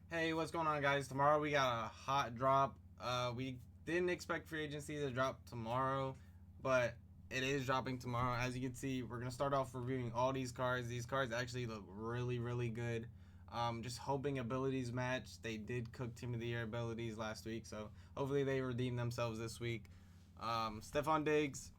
Hey, what's going on, guys? Tomorrow we got a hot drop. We didn't expect free agency to drop tomorrow, but it is dropping tomorrow. As you can see, we're gonna start off reviewing all these cards. These cards actually look really, really good. Just hoping abilities match. They did cook Team of the Year abilities last week, so hopefully they redeem themselves this week. Stephon Diggs,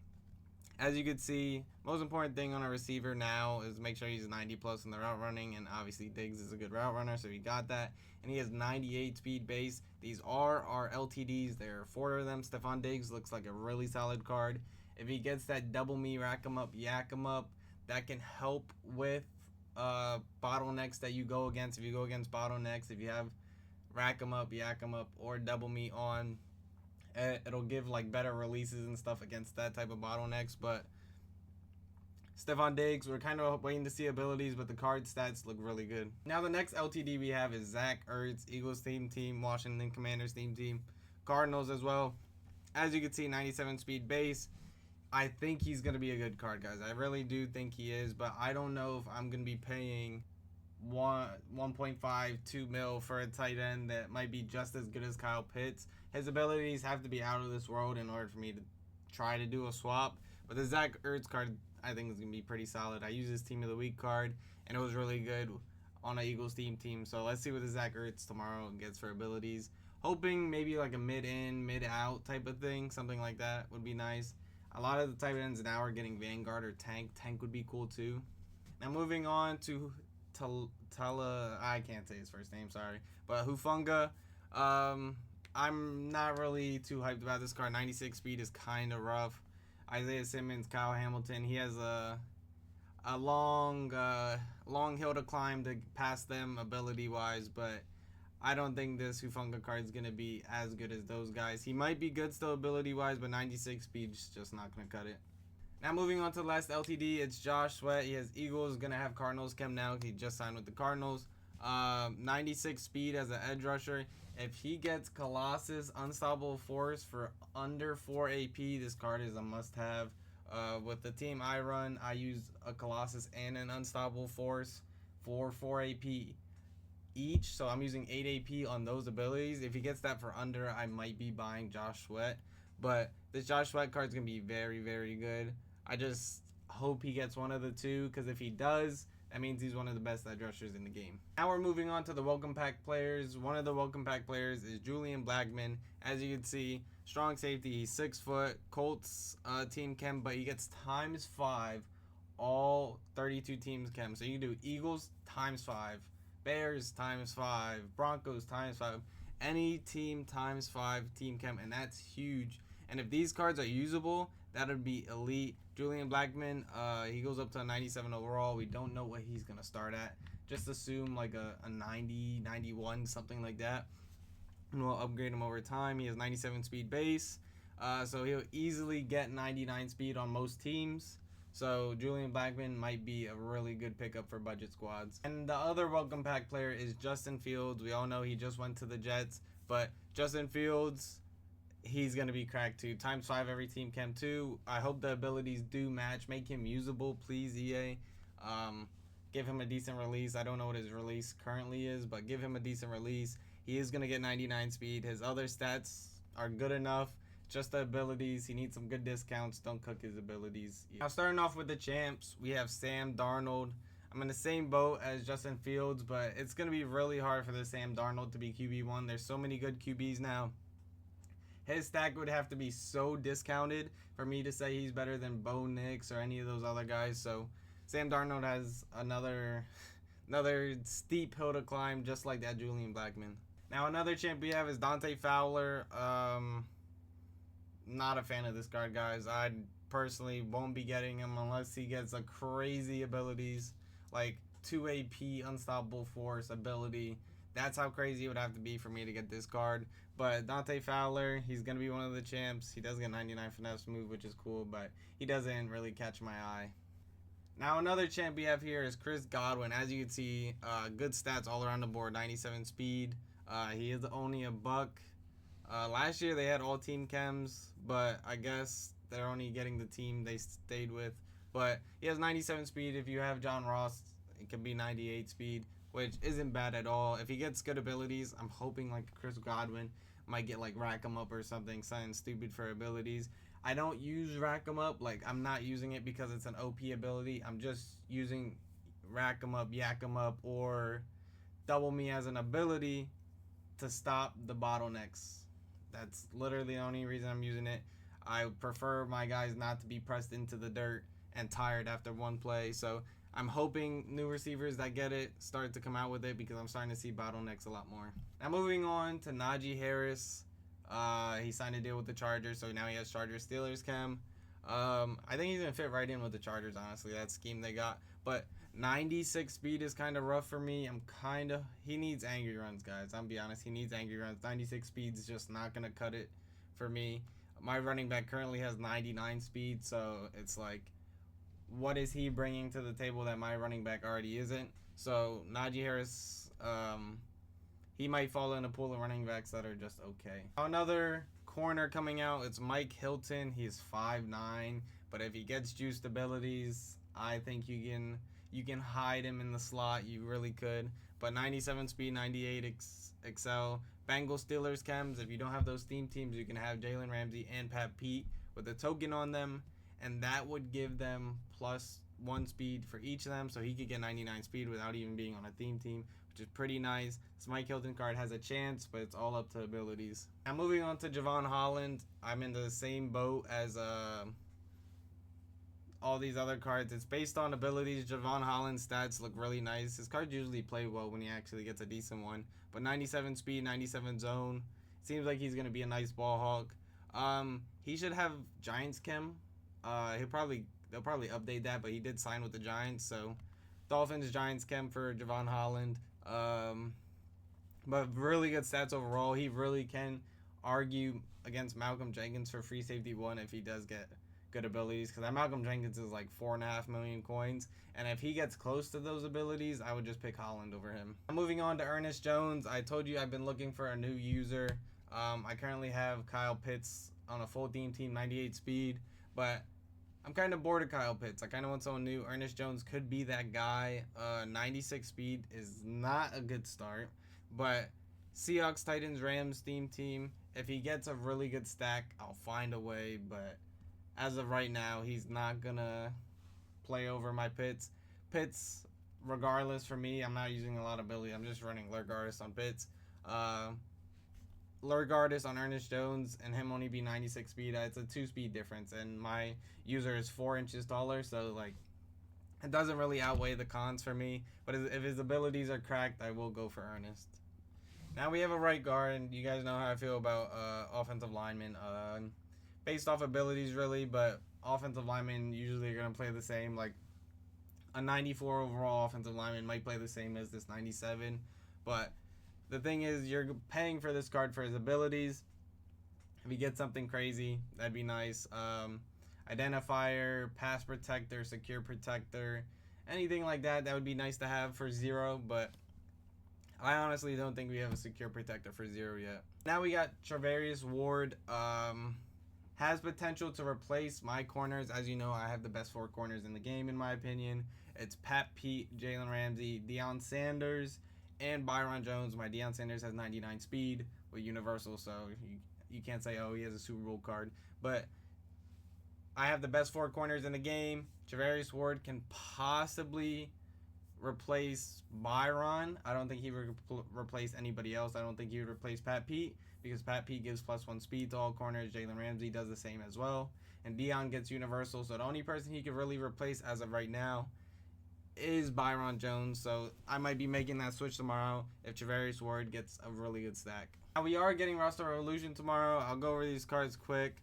as you can see, most important thing on a receiver now is make sure he's 90 plus in the route running, and obviously Diggs is a good route runner, so he got that. And he has 98 speed base. These are our LTDs. There are 4 of them. Stephon Diggs looks like a really solid card. If he gets that double me, rack him up, yak him up, that can help with bottlenecks that you go against. If you go against bottlenecks, if you have rack him up, yak him up, or double me on, it'll give like better releases and stuff against that type of bottlenecks. But Stephon Diggs, we're kind of waiting to see abilities, but the card stats look really good. Now the next LTD we have is Zach Ertz, Eagles team, Washington Commanders team, Cardinals as well. As you can see, 97 speed base. I think he's going to be a good card, guys. I really do think he is, but I don't know if I'm going to be paying 1.5, 2 mil for a tight end that might be just as good as Kyle Pitts. His abilities have to be out of this world in order for me to try to do a swap. But the Zach Ertz card, I think, is going to be pretty solid. I used his Team of the Week card, and it was really good on an Eagles team. So let's see what the Zach Ertz tomorrow gets for abilities. Hoping maybe like a mid-in, mid-out type of thing. Something like that would be nice. A lot of the tight ends now are getting Vanguard or Tank. Tank would be cool too. Now moving on to Tala, I can't say his first name, sorry. But Hufunga, I'm not really too hyped about this card. 96 speed is kind of rough. Isaiah Simmons, Kyle Hamilton, he has a long hill to climb to pass them ability wise, but I don't think this Hufunga card is going to be as good as those guys. He might be good still ability wise, but 96 speed is just not going to cut it. Now moving on to the last LTD, it's Josh Sweat. He has Eagles, gonna have Cardinals chem now. He just signed with the Cardinals. 96 speed as an edge rusher. If he gets Colossus Unstoppable Force for under 4 AP, this card is a must-have. With the team I run, I use a Colossus and an Unstoppable Force for 4 AP each, so I'm using 8 AP on those abilities. If he gets that for under, I might be buying Josh Sweat. But this Josh Sweat card is going to be very, very good. I just hope he gets one of the two, because if he does, that means he's one of the best edge rushers in the game. Now we're moving on to the welcome pack players. One of the welcome pack players is Julian Blackmon. As you can see, strong safety. He's 6 foot. Colts team chem, but he gets ×5 all 32 teams chem. So you can do Eagles ×5, Bears ×5, Broncos ×5, any team ×5 team chem, and that's huge. And if these cards are usable, that would be elite. Julian Blackmon, he goes up to a 97 overall. We don't know what he's going to start at. Just assume like a 90, 91, something like that. And we'll upgrade him over time. He has 97 speed base. So he'll easily get 99 speed on most teams. So Julian Blackmon might be a really good pickup for budget squads. And the other welcome pack player is Justin Fields. We all know he just went to the Jets. But Justin Fields, he's going to be cracked too. ×5 every team chem too. I hope the abilities do match. Make him usable, please, EA. Give him a decent release. I don't know what his release currently is, but give him a decent release. He is going to get 99 speed. His other stats are good enough. Just the abilities. He needs some good discounts. Don't cook his abilities. Now, starting off with the champs, we have Sam Darnold. I'm in the same boat as Justin Fields, but it's going to be really hard for the Sam Darnold to be QB1. There's so many good QBs now. His stack would have to be so discounted for me to say he's better than Bo Nix or any of those other guys. So Sam Darnold has another steep hill to climb, just like that Julian Blackmon. Now another champ we have is Dante Fowler. Not a fan of this card, guys. I personally won't be getting him unless he gets a crazy abilities like 2 AP Unstoppable Force ability. That's how crazy it would have to be for me to get this card. But Dante Fowler, he's going to be one of the champs. He does get 99 finesse move, which is cool, but he doesn't really catch my eye. Now another champ we have here is Chris Godwin. As you can see, good stats all around the board. 97 speed. He is only a buck. Last year they had all team chems, but I guess they're only getting the team they stayed with. But he has 97 speed. If you have John Ross, it could be 98 speed. which isn't bad at all. If he gets good abilities, I'm hoping like Chris Godwin might get like Rack 'em Up or something stupid for abilities. I don't use Rack 'em Up. Like, I'm not using it because it's an OP ability. I'm just using Rack 'em Up, Yak 'em Up, or Double Me as an ability to stop the bottlenecks. That's literally the only reason I'm using it. I prefer my guys not to be pressed into the dirt and tired after one play. So I'm hoping new receivers that get it start to come out with it, because I'm starting to see bottlenecks a lot more. Now moving on to Najee Harris. He signed a deal with the Chargers, so now he has Chargers Steelers chem. I think he's gonna fit right in with the Chargers, honestly, that scheme they got. But 96 speed is kind of rough for me. He needs angry runs, guys. I'm be honest, he needs angry runs. 96 speed is just not gonna cut it for me. My running back currently has 99 speed, so it's like, what is he bringing to the table that my running back already isn't? So Najee Harris, he might fall in a pool of running backs that are just okay. Another corner coming out, it's Mike Hilton. He's 5'9", but if he gets juiced abilities, I think you can hide him in the slot. You really could. But 97 speed, 98 excel. Bengals Steelers chems. If you don't have those theme teams, you can have Jalen Ramsey and Pat Pete with a token on them, and that would give them +1 speed for each of them, so he could get 99 speed without even being on a theme team, which is pretty nice. This Mike Hilton card has a chance, but it's all up to abilities. Now moving on to Javon Holland. I'm in the same boat as all these other cards. It's based on abilities. Javon Holland's stats look really nice. His cards usually play well when he actually gets a decent one. But 97 speed, 97 zone. Seems like he's going to be a nice ball hawk. He should have Giants chem. They'll probably update that, but he did sign with the Giants. So Dolphins, Giants chem for Javon Holland. But really good stats overall. He really can argue against Malcolm Jenkins for free safety 1 if he does get good abilities, because that Malcolm Jenkins is like 4.5 million coins, and if he gets close to those abilities, I would just pick Holland over him. Moving on to Ernest Jones. I told you I've been looking for a new user. I currently have Kyle Pitts on a full team 98 speed, but I'm kind of bored of Kyle Pitts. I kind of want someone new. Ernest Jones could be that guy. 96 speed is not a good start, but Seahawks, Titans, Rams theme team, if he gets a really good stack, I'll find a way, but as of right now, he's not gonna play over my Pitts. Pitts, regardless, for me, I'm not using a lot of ability. I'm just running Lurk Artist on Pitts. Lurk Artist on Ernest Jones, and him only be 96 speed. It's a 2 speed difference, and my user is 4 inches taller, so like, it doesn't really outweigh the cons for me. But if his abilities are cracked, I will go for Ernest. Now we have a right guard, and you guys know how I feel about offensive linemen. Based off abilities, really, but offensive linemen usually are going to play the same. Like, a 94 overall offensive lineman might play the same as this 97, but the thing is, you're paying for this card for his abilities. If he gets something crazy, that'd be nice. Identifier, pass protector, secure protector, anything like that, that would be nice to have for 0, but I honestly don't think we have a secure protector for 0 yet. Now we got Charvarius Ward. Has potential to replace my corners. As you know, I have the best 4 corners in the game, in my opinion. It's Pat Pete, Jalen Ramsey, Deion Sanders, and Byron Jones. My Deion Sanders has 99 speed with Universal, so you can't say, oh, he has a Super Bowl card. But I have the best 4 corners in the game. Charvarius Ward can possibly replace Byron. I don't think he would replace anybody else. I don't think he would replace Pat Pete, because Pat Pete gives +1 speed to all corners. Jalen Ramsey does the same as well. And Deion gets Universal, so the only person he could really replace as of right now is Byron Jones. So I might be making that switch tomorrow if Charvarius Ward gets a really good stack. Now we are getting Roster Revolution tomorrow. I'll go over these cards quick.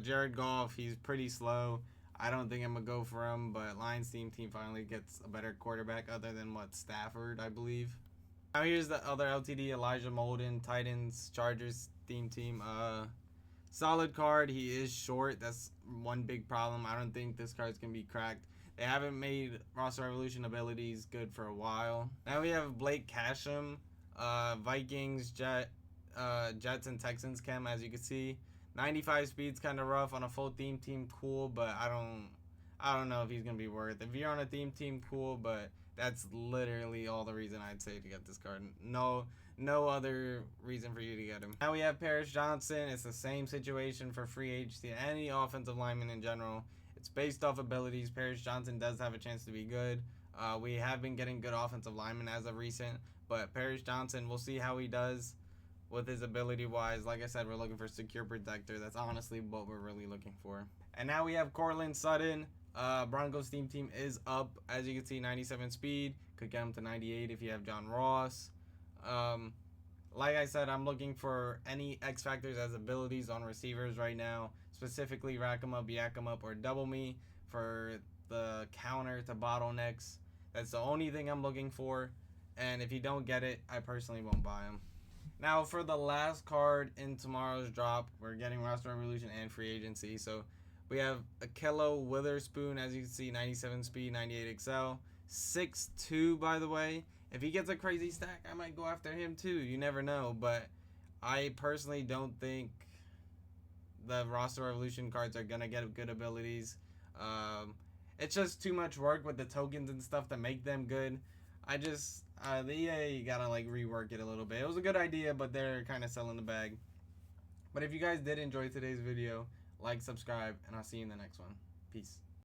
Jared Goff, he's pretty slow. I don't think I'm going to go for him, but Lions team finally gets a better quarterback other than, Stafford, I believe. Now here's the other LTD, Elijah Molden, Titans, Chargers theme team. Solid card. He is short. That's one big problem. I don't think this card's going to be cracked. They haven't made Roster Revolution abilities good for a while. Now we have Blake Casham, Vikings, Jets, and Texans chem, as you can see. 95 speed's kind of rough. On a full theme team, cool, but I don't know if he's going to be worth it. If you're on a theme team, cool, but That's literally all the reason I'd say to get this card. No other reason for you to get him. Now we have Paris Johnson. It's the same situation for free agency, any offensive lineman in general. It's based off abilities. Paris Johnson does have a chance to be good. We have been getting good offensive linemen as of recent, but Paris Johnson, we'll see how he does with his ability wise. Like I said, we're looking for secure protector. That's honestly what we're really looking for. And now we have Cortland Sutton. Broncos team is up, as you can see, 97 speed. Could get him to 98 if you have John Ross. Like I said, I'm looking for any X factors as abilities on receivers right now. Specifically, rack 'em up, yak 'em up, or double me for the counter to bottlenecks. That's the only thing I'm looking for. And if you don't get it, I personally won't buy him. Now, for the last card in tomorrow's drop, we're getting Roster Revolution and free agency. So we have Akello Witherspoon, as you can see, 97 speed, 98 XL, 6'2", by the way. If he gets a crazy stack, I might go after him too. You never know. But I personally don't think the Roster Revolution cards are going to get good abilities. It's just too much work with the tokens and stuff to make them good. The EA gotta like rework it a little bit. It was a good idea, but they're kind of selling the bag. But if you guys did enjoy today's video, like, subscribe, and I'll see you in the next one. Peace.